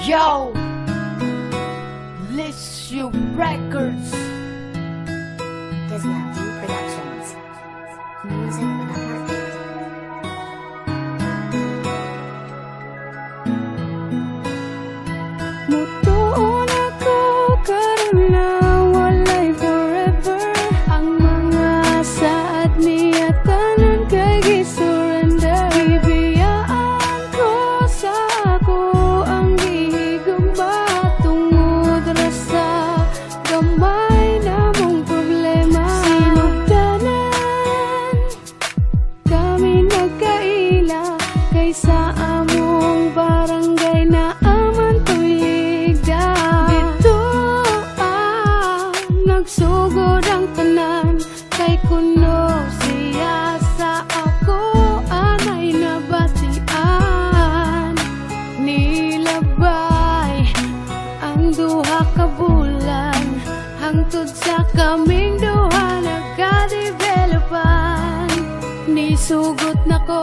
Yo, Lissue Records. Disney Productions. Music with a heartbeat. Mutuon ako karon na walay forever. Ang mga saad niya tanan kay gi-surrender. Bibiyaan ko sa ako ang gihigugma tungod ra sa gamay namong problema. Sinugdanan kami nagkaila kaysa among barangay na aman tuyigda. Dito nagsugod ang tanan kay kuno siya sa ako anay nabatian. Nilabay ang duha ka bulan hangtod sa kaming duha nagka-developan. Nisugot na ko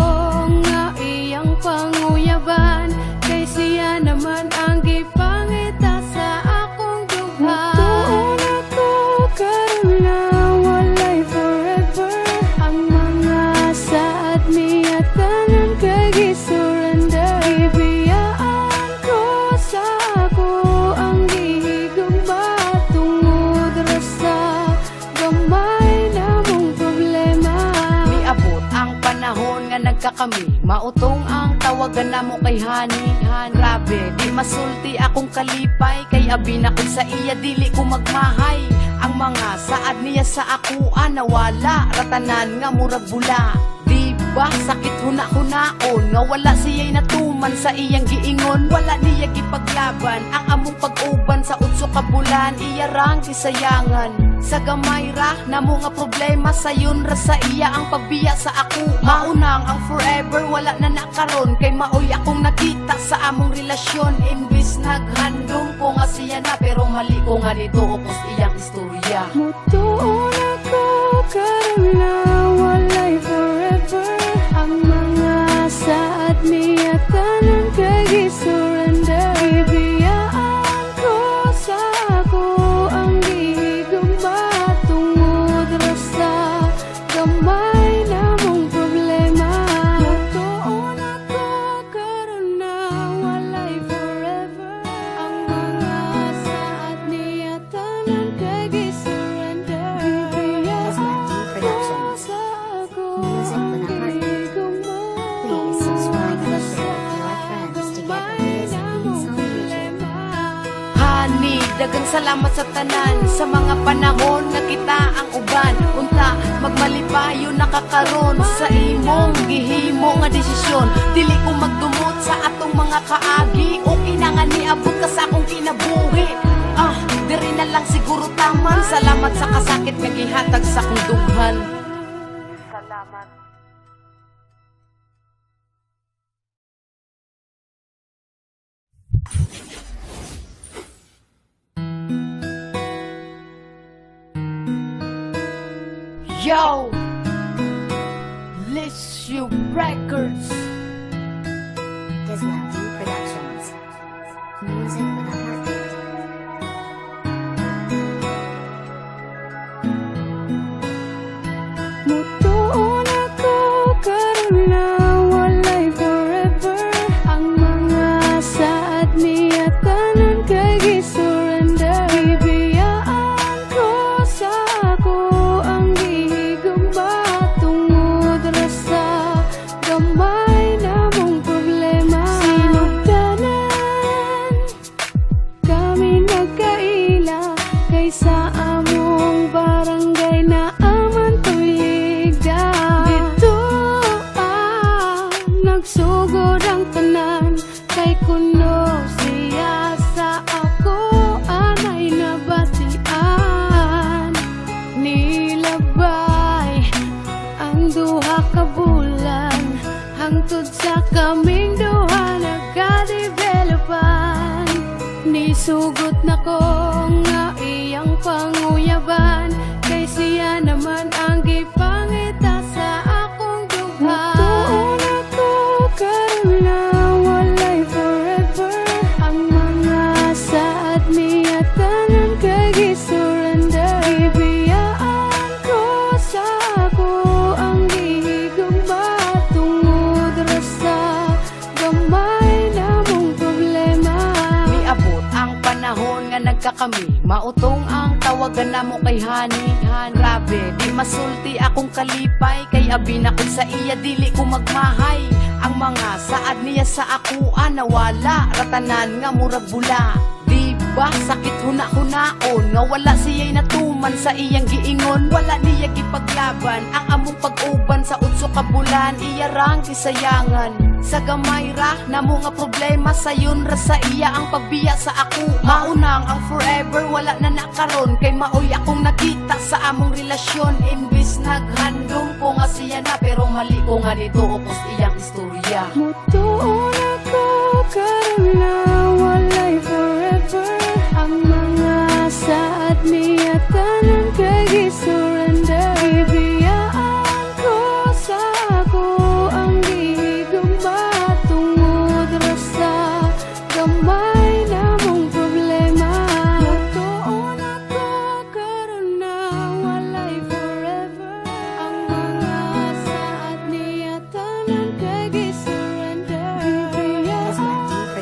nga iyang panguyaban kay siya naman ang gipangita sa akong dughan. Mutuon ako karon na walay forever. Ang mga saad niya tanan kay gi-surrender. Bibiyaan ko sa ako ang gihigugma tungod ra sa gamay namong problema. Miabot ang panahon nga nagkakami, mautong ang tawagan namo kay Hani. Grabe, di masulti akong kalipay, kay abi na ko sa iya dili ko magmahay. Ang mga saad niya sa akuan nawala, ratanan nga murag bula. Di ba sakit huna-hunaon nga wala siya'y natuman sa iyang giingon. Wala niya gipaglaban ang among pag-uban sa utso ka bulan. Iya rang gisayangan sa gamay ra namo nga problema sayon ra sa iya ang pagbiya sa ako. Maunang ang forever wala na nakaron kay maoy akong nakita sa among relasyon. Imbis naghandom ko nga siya na pero mali ko nga nito upos iyang istorya. Mutuon ako karon na walay forever. Ang mga saad niya tanan kay gi-surrender. Bibiyaan ko sa ako ang gihigugma tungod ra sa gamay namong problema. Mutuon ako karon na walay forever. Ang mga saad niya tanan kay gi-surrender. Bibiyaan ko sa ako Music ang with a heartbeat. gihigugma Please subscribe and tungod share ra with your sa friends to get gamay updates and namong beats on YouTube. problema. Hani, dagang salamat sa tanan sa mga panahon na kita ang uban. Unta, magmalipayo nakakaron sa imong gihimo nga desisyon. Dili ko magdumot sa atong mga kaagi o kinangan niabot ka sa akong kinabuhi. Diri na lang siguro taman. Salamat sa kasakit nga gihatag sa akong dughan. Salamat. Yo, Lissue Records. Disney Productions. Music with a heartbeat. Mutuon ako karon na walay forever. Ang mga saad niya tanan kay gi-surrender. Bibiyaan ko sa ako ang gihigugma tungod ra sa gamay namong problema. Sinugdanan kami nagkaila kaysa among barangay na aman tuyigda. Dito nagsugod ang tanan kay kuno siya sa ako anay nabatian. Nilabay ang duha ka bulan hangtod sa kaming duha nagka-developan. Nisugot na ko nga iyang panguyaban kay siya naman ang gipangita sa akong dughan. Mutuon ako karon na walay forever. Ang mga nagkakami Mautong ang tawagan na mo kay honey. Grabe, di masulti akong kalipay Kay abi na ko sa iya, dili ko magmahay. Ang mga saad niya sa akuan nawala, ratanan nga murag bula. Di ba sakit huna-hunaon nga wala siya'y natuman sa iyang giingon. Wala niya gipaglaban ang among pag-uban sa utso ka bulan. Iya rang gisayangan sa gamay ra na mga problema sayon ra sa iya ang pagbiya sa ako. Maunang ang forever wala na nakaron kay maoy akong nakita sa among relasyon. Imbis naghandong ko nga siya na pero mali ko nga dito upos iyang istorya. Mutuon ako karon na walay forever. Ang mga saad niya tanan kay gisurrender. Ibiyaan ko sa ako ang gigugma tungod ra sa gamay na mong problema. Mutuon ako karon na walay forever. Ang mga saad niya tanan kay gisurrender. Ibiyaan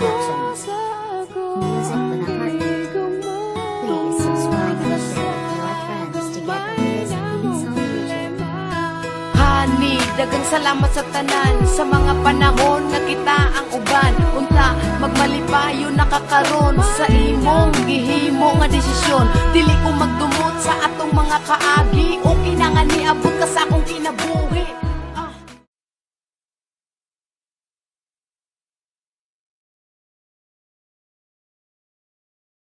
ko sa ako ang gigugma. Please subscribe and share with your friends to get the latest beats on YouTube. Honey, dagang salamat sa tanan sa mga panahon na kita ang uban. Unta, magmalipayo nakakaron sa imong gihimo nga desisyon. Dili ko magdumot sa atong mga kaagi o kinanga niabot ka sa akong kinabuhi.